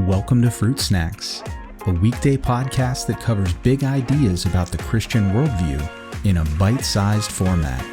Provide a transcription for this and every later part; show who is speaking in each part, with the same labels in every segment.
Speaker 1: Welcome to Fruit Snacks, a weekday podcast that covers big ideas about the Christian worldview in a bite-sized format.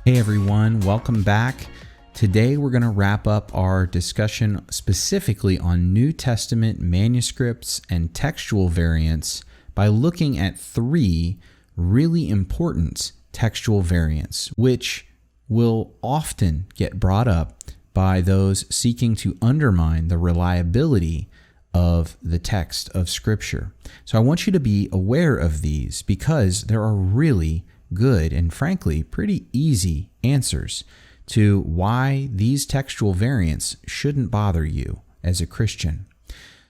Speaker 1: Hey everyone, welcome back. Today we're going to wrap up our discussion specifically on New Testament manuscripts and textual variants by looking at three really important textual variants, which will often get brought up by those seeking to undermine the reliability of the text of Scripture. So I want you to be aware of these because there are really good and frankly pretty easy answers to why these textual variants shouldn't bother you as a Christian.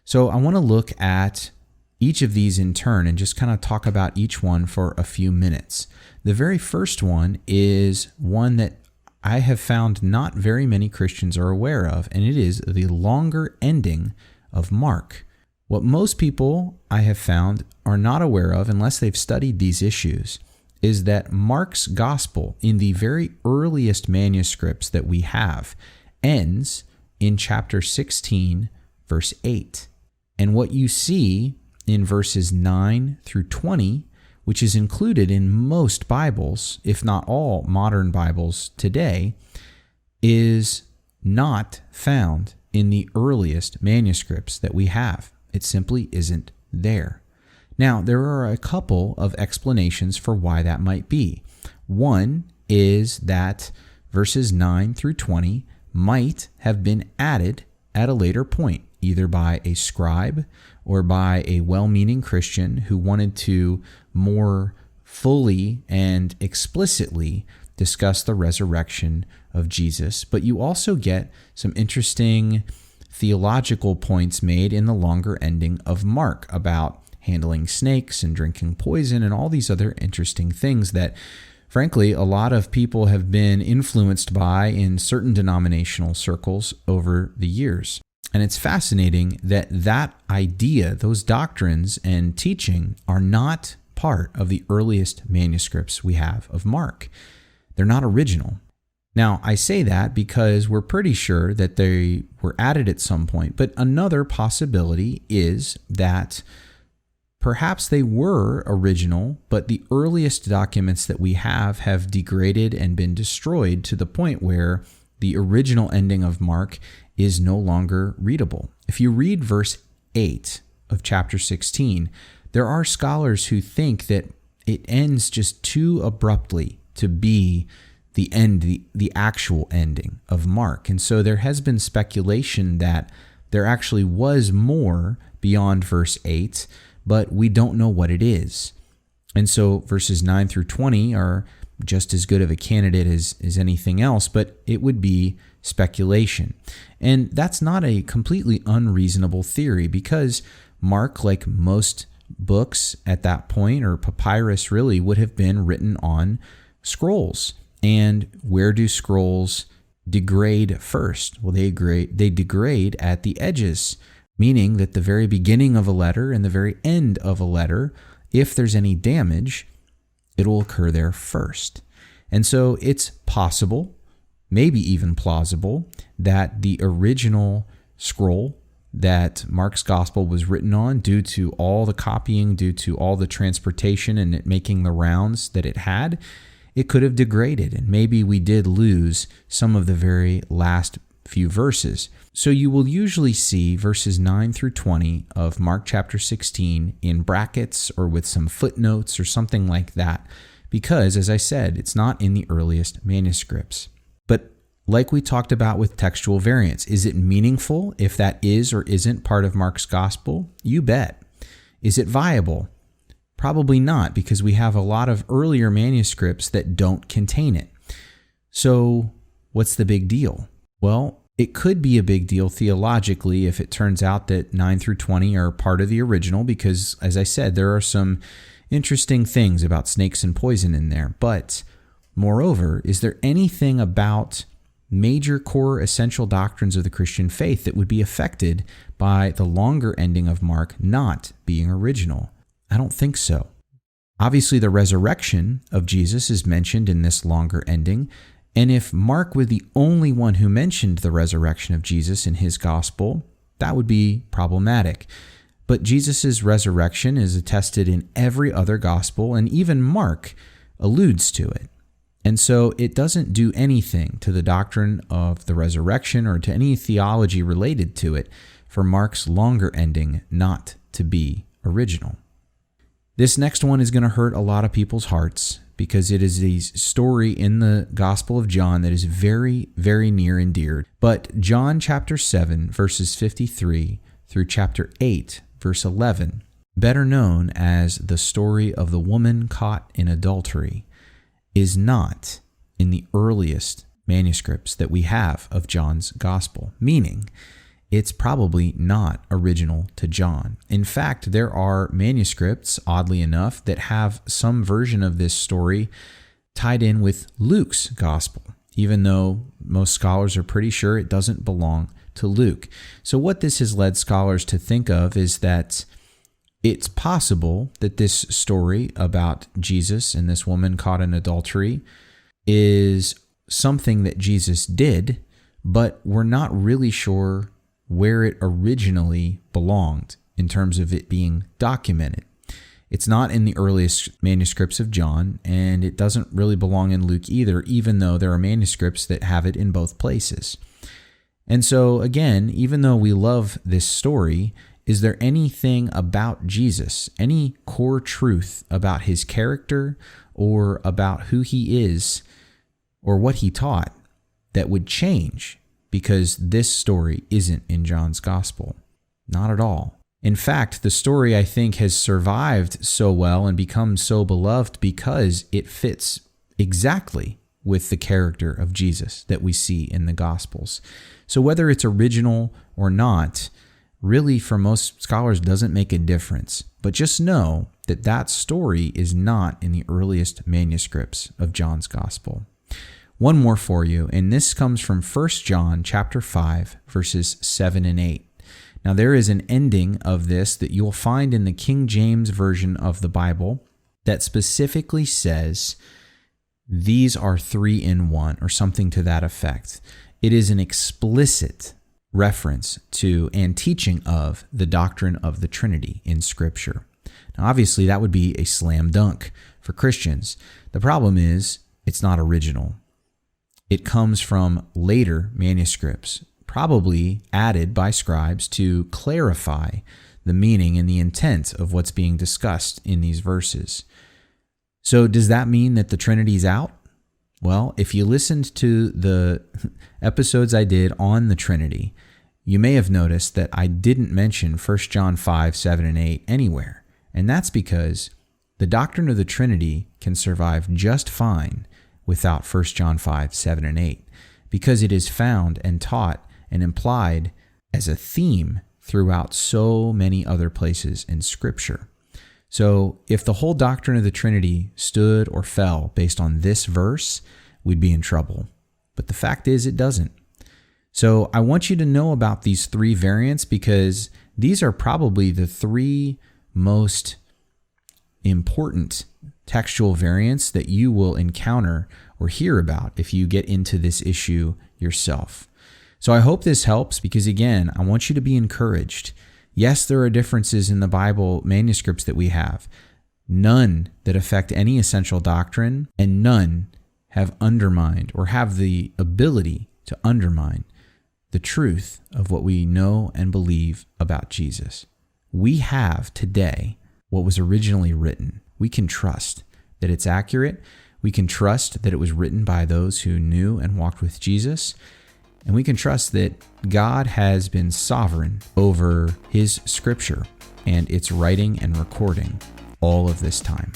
Speaker 1: So I want to look at each of these in turn and just kind of talk about each one for a few minutes. The very first one is one that I have found not very many Christians are aware of, and it is the longer ending of Mark. What most people I have found are not aware of unless they've studied these issues is that Mark's gospel in the very earliest manuscripts that we have ends in chapter 16, verse 8. And what you see in verses 9 through 20, which is included in most Bibles, if not all modern Bibles today, is not found in the earliest manuscripts that we have. It simply isn't there. Now, there are a couple of explanations for why that might be. One is that verses 9 through 20 might have been added at a later point, either by a scribe or by a well-meaning Christian who wanted to more fully and explicitly discuss the resurrection of Jesus. But you also get some interesting theological points made in the longer ending of Mark about handling snakes and drinking poison and all these other interesting things that, frankly, a lot of people have been influenced by in certain denominational circles over the years. And it's fascinating that that idea, those doctrines and teaching are not part of the earliest manuscripts we have of Mark. They're not original. Now, I say that because we're pretty sure that they were added at some point, but another possibility is that perhaps they were original, but the earliest documents that we have degraded and been destroyed to the point where the original ending of Mark is no longer readable. If you read verse 8 of chapter 16, there are scholars who think that it ends just too abruptly to be the end, the actual ending of Mark. And so there has been speculation that there actually was more beyond verse 8, but we don't know what it is. And so verses 9 through 20 are just as good of a candidate as anything else, but it would be speculation. And that's not a completely unreasonable theory because Mark, like most books at that point, or papyrus really, would have been written on scrolls. And where do scrolls degrade first? Well, they degrade at the edges, meaning that the very beginning of a letter and the very end of a letter, if there's any damage, it will occur there first. And so it's possible, maybe even plausible, that the original scroll that Mark's gospel was written on, due to all the copying, due to all the transportation and it making the rounds that it had, it could have degraded. And maybe we did lose some of the very last few verses. So you will usually see verses 9 through 20 of Mark chapter 16 in brackets or with some footnotes or something like that, because, as I said, it's not in the earliest manuscripts. But like we talked about with textual variants, is it meaningful if that is or isn't part of Mark's gospel? You bet. Is it viable? Probably not, because we have a lot of earlier manuscripts that don't contain it. So what's the big deal? Well, it could be a big deal theologically if it turns out that 9 through 20 are part of the original, because, as I said, there are some interesting things about snakes and poison in there. But moreover, is there anything about major core essential doctrines of the Christian faith that would be affected by the longer ending of Mark not being original? I don't think so. Obviously, the resurrection of Jesus is mentioned in this longer ending, and if Mark were the only one who mentioned the resurrection of Jesus in his gospel, that would be problematic. But Jesus' resurrection is attested in every other gospel, and even Mark alludes to it. And so it doesn't do anything to the doctrine of the resurrection or to any theology related to it for Mark's longer ending not to be original. This next one is going to hurt a lot of people's hearts because it is a story in the Gospel of John that is very, very near and dear. But John chapter 7, verses 53 through chapter 8, verse 11, better known as the story of the woman caught in adultery, is not in the earliest manuscripts that we have of John's Gospel, meaning it's probably not original to John. In fact, there are manuscripts, oddly enough, that have some version of this story tied in with Luke's Gospel, even though most scholars are pretty sure it doesn't belong to Luke. So what this has led scholars to think of is that it's possible that this story about Jesus and this woman caught in adultery is something that Jesus did, but we're not really sure where it originally belonged in terms of it being documented. It's not in the earliest manuscripts of John, and it doesn't really belong in Luke either, even though there are manuscripts that have it in both places. And so, again, even though we love this story, is there anything about Jesus, any core truth about his character or about who he is or what he taught that would change because this story isn't in John's Gospel? Not at all. In fact, the story, I think, has survived so well and become so beloved because it fits exactly with the character of Jesus that we see in the Gospels. So whether it's original or not, really for most scholars doesn't make a difference. But just know that that story is not in the earliest manuscripts of John's Gospel. One more for you, and this comes from 1 John chapter 5, verses 7 and 8. Now there is an ending of this that you'll find in the King James Version of the Bible that specifically says, "These are three in one," or something to that effect. It is an explicit reference to and teaching of the doctrine of the Trinity in Scripture. Now obviously that would be a slam dunk for Christians. The problem is it's not original. It comes from later manuscripts, probably added by scribes to clarify the meaning and the intent of what's being discussed in these verses. So does that mean that the Trinity's out? Well, if you listened to the episodes I did on the Trinity, you may have noticed that I didn't mention 1 John 5, 7, and 8 anywhere. And that's because the doctrine of the Trinity can survive just fine without 1 John 5, 7, and 8, because it is found and taught and implied as a theme throughout so many other places in Scripture. So if the whole doctrine of the Trinity stood or fell based on this verse, we'd be in trouble. But the fact is it doesn't. So I want you to know about these three variants because these are probably the three most important textual variants that you will encounter or hear about if you get into this issue yourself. So I hope this helps because, again, I want you to be encouraged. Yes, there are differences in the Bible manuscripts that we have, none that affect any essential doctrine, and none have undermined or have the ability to undermine the truth of what we know and believe about Jesus. We have today what was originally written. We can trust that it's accurate. We can trust that it was written by those who knew and walked with Jesus. And we can trust that God has been sovereign over his Scripture and its writing and recording all of this time.